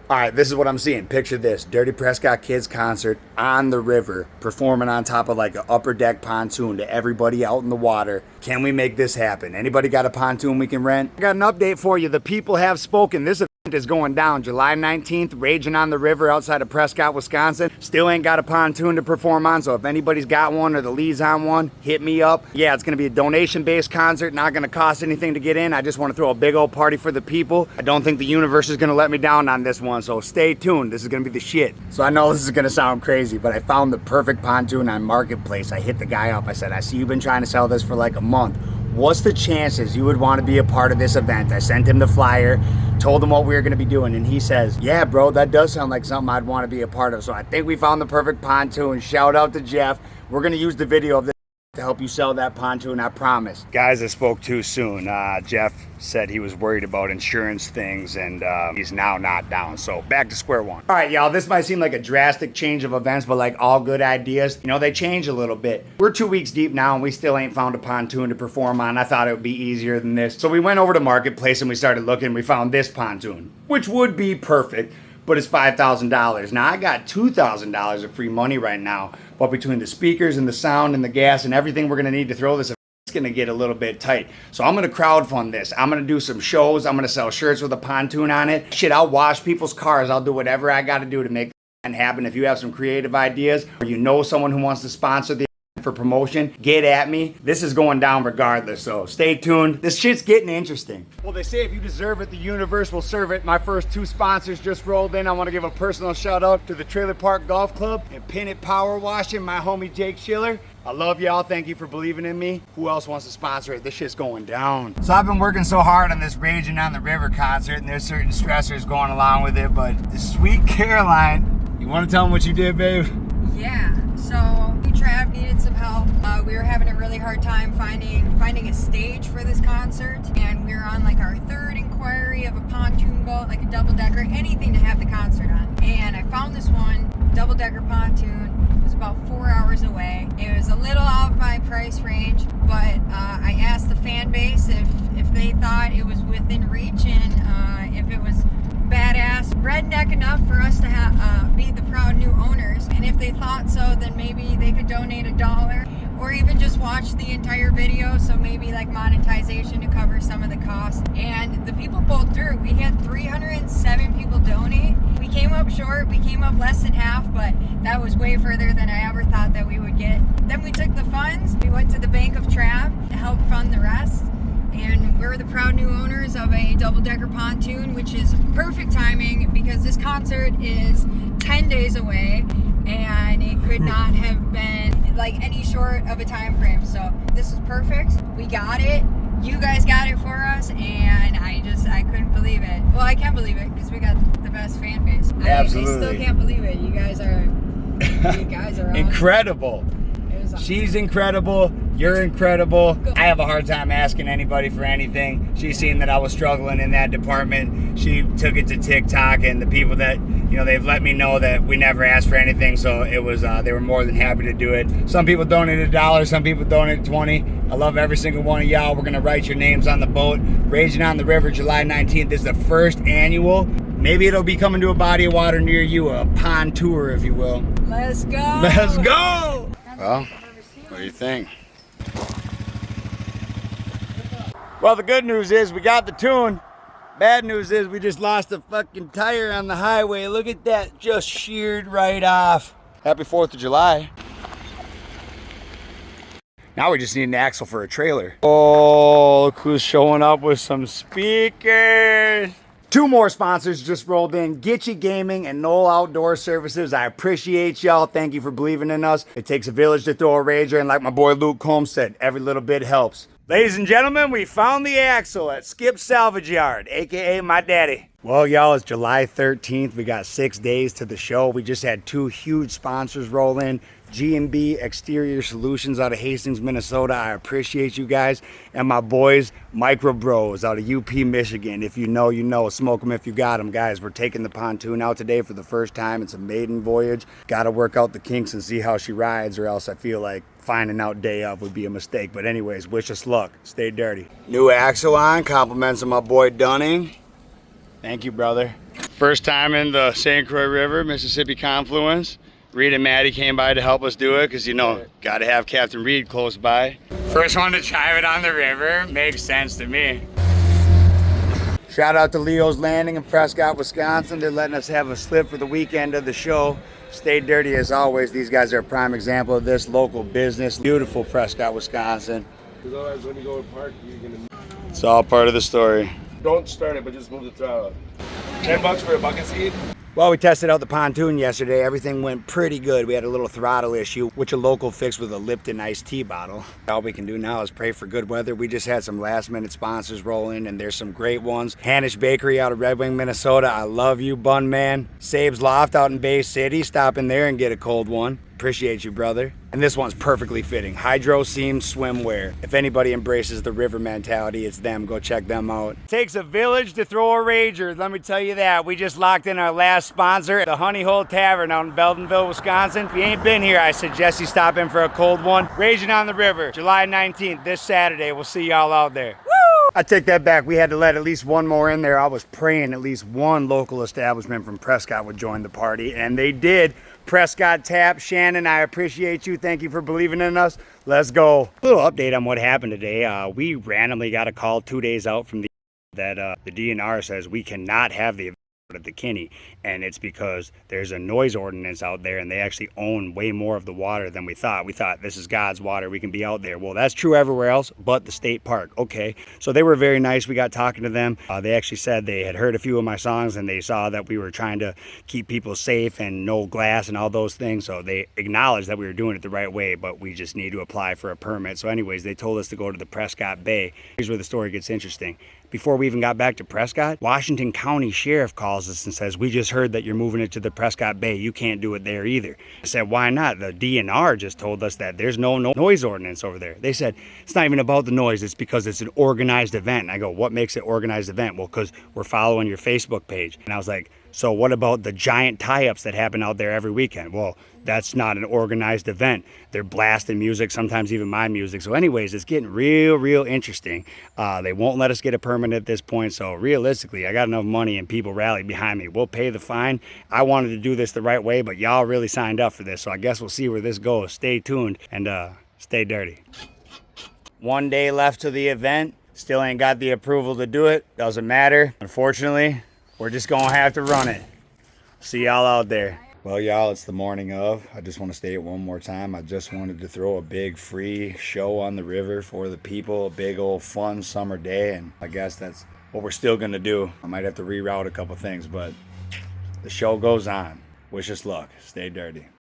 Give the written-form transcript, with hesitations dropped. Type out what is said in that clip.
All right, this is what I'm seeing. Picture this. Dirty Prescott Kids concert on the river, performing on top of like an upper deck pontoon to everybody out in the water. Can we make this happen? Anybody got a pontoon we can rent? I got an update for you. The people have spoken. This event is going down July 19th, RayGin On The River outside of Prescott, Wisconsin. Still ain't got a pontoon to perform on, so if anybody's got one or the leads on one, hit me up. Yeah, it's gonna be a donation-based concert, not gonna cost anything to get in. I just wanna throw a big old party for the people. I don't think the universe is gonna let me down on this one, so stay tuned. This is gonna be the shit. So I know this is gonna sound crazy, but I found the perfect pontoon on Marketplace. I hit the guy up. I said, I see you've been trying to sell this for like a month. What's the chances you would want to be a part of this event? I sent him the flyer, told him what we were going to be doing, and he says, yeah, bro, that does sound like something I'd want to be a part of. So I think we found the perfect pontoon. Shout out to Jeff. We're going to use the video of this to help you sell that pontoon, I promise. Guys, I spoke too soon. Jeff said he was worried about insurance things, and he's now not down. So back to square one. All right, y'all, this might seem like a drastic change of events, but like all good ideas, you know, they change a little bit. We're 2 weeks deep now, and we still ain't found a pontoon to perform on. I thought it would be easier than this. So we went over to Marketplace and we started looking. We found this pontoon, which would be perfect, but it's $5,000. Now, I got $2,000 of free money right now, but between the speakers and the sound and the gas and everything we're gonna need to throw this, it's gonna get a little bit tight. So I'm gonna crowdfund this. I'm gonna do some shows. I'm gonna sell shirts with a pontoon on it. Shit, I'll wash people's cars. I'll do whatever I gotta do to make that happen. If you have some creative ideas or you know someone who wants to sponsor the for promotion, get at me. This is going down regardless, so stay tuned. This shit's getting interesting. Well, they say if you deserve it, the universe will serve it. My first 2 sponsors just rolled in. I want to give a personal shout out to the Trailer Park Golf Club and Pin It Power Washing, my homie Jake Schiller. I love y'all. Thank you for believing in me. Who else wants to sponsor it? This shit's going down. So I've been working so hard on this RayGin On The River concert, and there's certain stressors going along with it, but the sweet Caroline, you want to tell them what you did, babe? Yeah, so Trav needed some help. We were having a really hard time finding a stage for this concert, and we were on like our 3rd inquiry of a pontoon boat, like a double-decker, anything to have the concert on. And I found this one, double-decker pontoon. It was about 4 hours away. It was a little out of my price range, but I asked the fan base if they thought it was within reach and if it was badass, redneck enough for us to be the proud new owners. And if they thought so, then maybe they could donate $1 or even just watch the entire video, so maybe like monetization to cover some of the costs. And the people pulled through. We had 307 people donate. We came up short. We came up less than half, but that was way further than I ever thought that we would get. Then we took the funds. We went to the Bank of Trav to help fund the rest. And we're the proud new owners of a double-decker pontoon, which is perfect timing because this concert is 10 days away and it could not have been like any short of a time frame. So this is perfect. We got it. You guys got it for us, and I couldn't believe it. Well, I can't believe it because we got the best fan base. Absolutely. I still can't believe it. You guys are awesome. Incredible. Awesome. She's incredible. You're incredible. I have a hard time asking anybody for anything. She's seen that I was struggling in that department. She took it to TikTok, and the people that, you know, they've let me know that we never asked for anything, so it was, they were more than happy to do it. Some people donated $1, some people donated $20. I love every single one of y'all. We're gonna write your names on the boat. RayGin On The River, July 19th is the first annual. Maybe it'll be coming to a body of water near you, a pond tour, if you will. Let's go. Let's go. Well, what do you think? Well, the good news is we got the tune. Bad news is we just lost a fucking tire on the highway. Look at that, just sheared right off. Happy 4th of July. Now we just need an axle for a trailer. Oh, look who's showing up with some speakers. 2 more sponsors just rolled in, Gitchy Gaming and Knoll Outdoor Services. I appreciate y'all. Thank you for believing in us. It takes a village to throw a rager, and like my boy Luke Combs said, every little bit helps. Ladies and gentlemen, we found the axle at Skip's Salvage Yard, aka my daddy. Well, y'all, it's July 13th. We got 6 days to the show. We just had 2 huge sponsors roll in. G&B Exterior Solutions out of Hastings, Minnesota. I appreciate you guys. And my boys, Micro Bros out of UP, Michigan. If you know, you know. Smoke them if you got them, guys. We're taking the pontoon out today for the first time. It's a maiden voyage. Got to work out the kinks and see how she rides, or else I feel like finding out day of would be a mistake. But anyways, wish us luck. Stay dirty. New axle on. Compliments of my boy Dunning. Thank you, brother. First time in the St. Croix River, Mississippi confluence. Reed and Maddie came by to help us do it because, you know, got to have Captain Reed close by. First one to drive it on the river. Makes sense to me. Shout out to Leo's Landing in Prescott, Wisconsin. They're letting us have a slip for the weekend of the show. Stay dirty as always. These guys are a prime example of this local business. Beautiful Prescott, Wisconsin. Because otherwise when you go to park, you're going to... It's all part of the story. Don't start it, but just move the throttle. $10 for a bucket seat. Well, we tested out the pontoon yesterday. Everything went pretty good. We had a little throttle issue, which a local fixed with a Lipton iced tea bottle. All we can do now is pray for good weather. We just had some last minute sponsors roll in, and there's some great ones. Hanish Bakery out of Red Wing, Minnesota. I love you, Bun Man. Sabe's Loft out in Bay City. Stop in there and get a cold one. Appreciate you, brother. And this one's perfectly fitting. Hydro Seam Swimwear. If anybody embraces the river mentality, it's them. Go check them out. Takes a village to throw a rager. Let me tell you that. We just locked in our last sponsor, the Honey Hole Tavern out in Beldenville, Wisconsin. If you ain't been here, I suggest you stop in for a cold one. RayGin On The River, July 19th, this Saturday. We'll see y'all out there. I take that back. We had to let at least one more in there. I was praying at least one local establishment from Prescott would join the party, and they did. Prescott Tap. Shannon, I appreciate you. Thank you for believing in us. Let's go. A little update on what happened today. We randomly got a call 2 days out from the DNR says we cannot have the event at the Kinney, and it's because there's a noise ordinance out there, and they actually own way more of the water than we thought. We thought this is God's water, we can be out there. Well, that's true everywhere else but the state park. Okay, so they were very nice. We got talking to them. They actually said they had heard a few of my songs, and they saw that we were trying to keep people safe and no glass and all those things, so they acknowledged that we were doing it the right way, but we just need to apply for a permit. So anyways, they told us to go to the Prescott Bay. Here's where the story gets interesting. Before we even got back to Prescott, Washington County Sheriff calls us and says, we just heard that you're moving it to the Prescott Bay. You can't do it there either. I said, why not? The DNR just told us that there's no noise ordinance over there. They said, it's not even about the noise. It's because it's an organized event. And I go, what makes it organized event? Well, because we're following your Facebook page. And I was like, so what about the giant tie-ups that happen out there every weekend? Well, that's not an organized event. They're blasting music, sometimes even my music. So anyways, it's getting real interesting. They won't let us get a permit at this point. So realistically, I got enough money and people rallied behind me. We'll pay the fine. I wanted to do this the right way, but y'all really signed up for this. So I guess we'll see where this goes. Stay tuned and stay dirty. 1 day left to the event. Still ain't got the approval to do it. Doesn't matter. Unfortunately, we're just gonna have to run it. See y'all out there. Well, y'all, it's the morning of. I just want to state it one more time. I just wanted to throw a big free show on the river for the people. A big old fun summer day. And I guess that's what we're still going to do. I might have to reroute a couple things, but the show goes on. Wish us luck. Stay dirty.